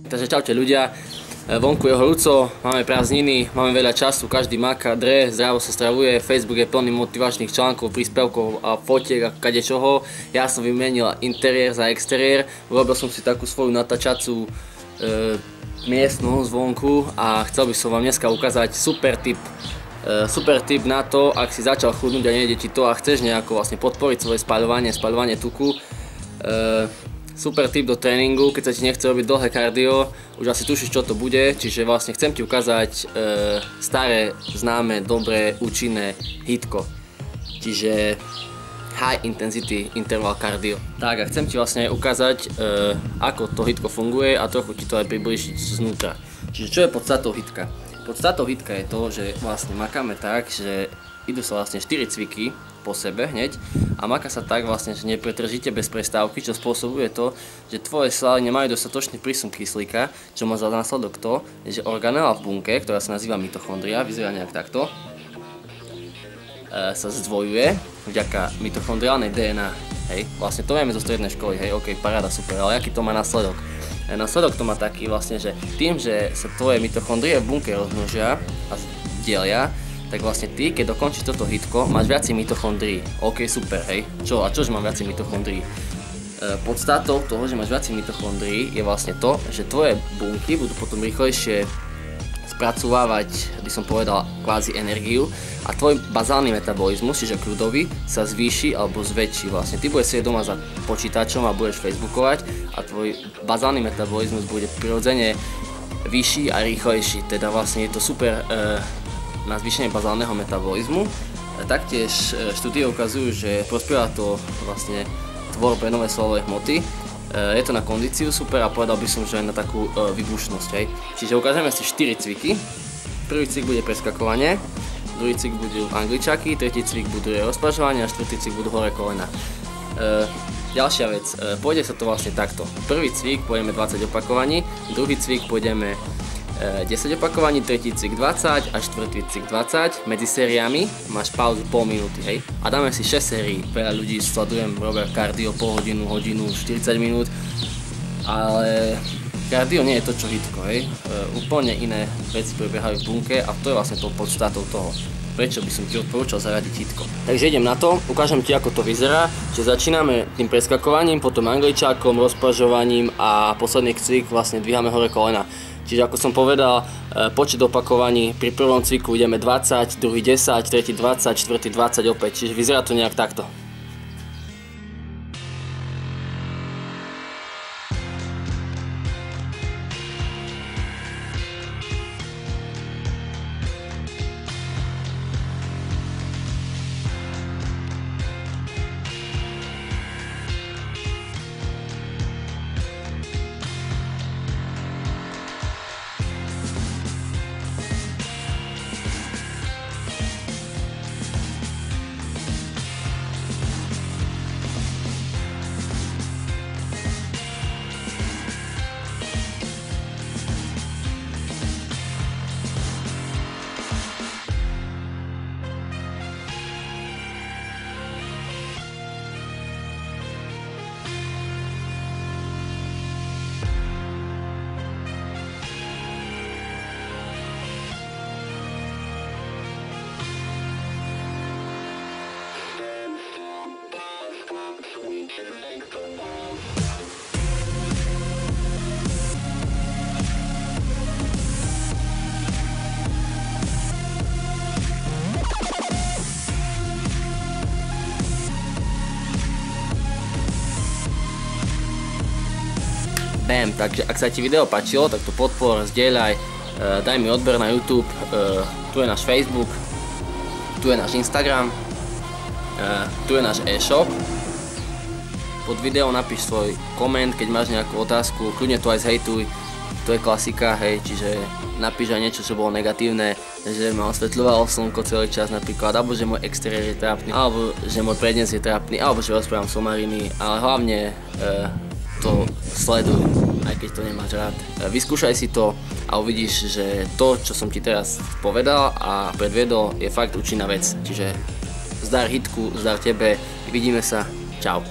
Takže čaute ľudia, vonku je horúco, máme prázdniny, máme veľa času, každý maká, dre, zdravo sa stravuje, Facebook je plný motivačných článkov, príspevkov a fotiek a kadečoho. Ja som vymenil interiér za exteriér, urobil som si takú svoju natáčacú miestnosť zvonku a chcel by som vám dneska ukázať super tip na to, ak si začal chudnúť a nejde ti to a chceš nejako vlastne podporiť svoje spaľovanie tuku. Super tip do tréningu, keď sa ti nechce robiť dlhé kardio, už asi tušíš, čo to bude, čiže vlastne chcem ti ukázať staré, známe, dobré, účinné hitko. Čiže high intensity interval cardio. Tak a chcem ti vlastne ukázať, ako to hitko funguje a trochu ti to aj priblížiť znútra. Čiže čo je podstatou hitka? Podstatou hitka je to, že vlastne makáme tak, že idú sa vlastne 4 cviky po sebe hneď a maká sa tak vlastne, že nepretržite bez prestávky, čo spôsobuje to, že tvoje svaly nemajú dostatočný prísun kyslíka, čo má za následok to, že organela v bunke, ktorá sa nazýva mitochondria, vyzerá nejak takto, sa zdvojuje vďaka mitochondriálnej DNA. Hej, vlastne to vieme zo strednej školy, hej, ok, paráda, super, ale aký to má následok? Následok to má taký vlastne, že tým, že sa tvoje mitochondrie v bunke rozmnožia a delia, tak vlastne ty, keď dokončíš toto hitko, máš viacej mitochondrií. OK, super, hej. Čože mám viacej mitochondrií? Podstatou toho, že máš viacej mitochondrií, je vlastne to, že tvoje bunky budú potom rýchlejšie spracovávať, by som povedal, kvázi energiu a tvoj bazálny metabolizmus, čiže kľudový, sa zvýši alebo zväčší. Vlastne ty budeš sedieť doma za počítačom a budeš facebookovať a tvoj bazálny metabolizmus bude prirodzene vyšší a rýchlejší. Teda vlastne je to super na zvýšenie bazálneho metabolizmu. Taktiež štúdie ukazujú, že prospieva to vlastne tvorbe nové svalovej hmoty. Je to na kondíciu super a povedal by som, že aj na takú výbušnosť. Hej. Čiže ukážeme si 4 cviky. Prvý cvik bude preskakovanie, druhý cvik budú angličaky, tretí cvik bude rozpažovanie a štvrtý cvik budú hore kolena. Ďalšia vec, pôjde sa to vlastne takto. Prvý cvik pôjdeme 20 opakovaní, druhý cvik pôjdeme 10 opakovaní, tretí cvik 20 a štvrtý cvik 20. Medzi sériami máš pauzu pol minúty, hej. A dáme si 6 sérií. Veľa ľudí sledujem, robia kardio pol hodinu, hodinu, 40 minút. Ale kardio nie je to, čo hitko, hej. Úplne iné veci prebiehajú v bunke a to je vlastne tou podstatou toho. Prečo by som ti odporúčal zaradiť hitko. Takže idem na to, ukážem ti, ako to vyzerá. Čiže začíname tým preskakovaním, potom angličákom, rozpažovaním a posledný cvik vlastne dvíhame hore kolena. Čiže ako som povedal, počet opakovaní pri prvom cviku ideme 20, druhý 10, tretí 20, štvrtý 20 opäť. Čiže vyzerá to nejak takto. Bam, takže ak sa ti video páčilo, tak to podpor, zdieľaj, daj mi odber na YouTube, tu je náš Facebook, tu je náš Instagram, tu je náš e-shop. Pod video napíš svoj koment, keď máš nejakú otázku, kľudne to aj zhejtuj, to je klasika, hej, čiže napíš aj niečo, čo bolo negatívne, že ma osvetľovalo slnko celý čas napríklad, alebo že môj exteriér je trápny, alebo že môj prednes je trápny, alebo že rozprávam somariny, ale hlavne to sleduj, aj keď to nemáš rád. Vyskúšaj si to a uvidíš, že to, čo som ti teraz povedal a predviedol, je fakt účinná vec. Čiže zdar hitku, zdar tebe, vidíme sa, čau.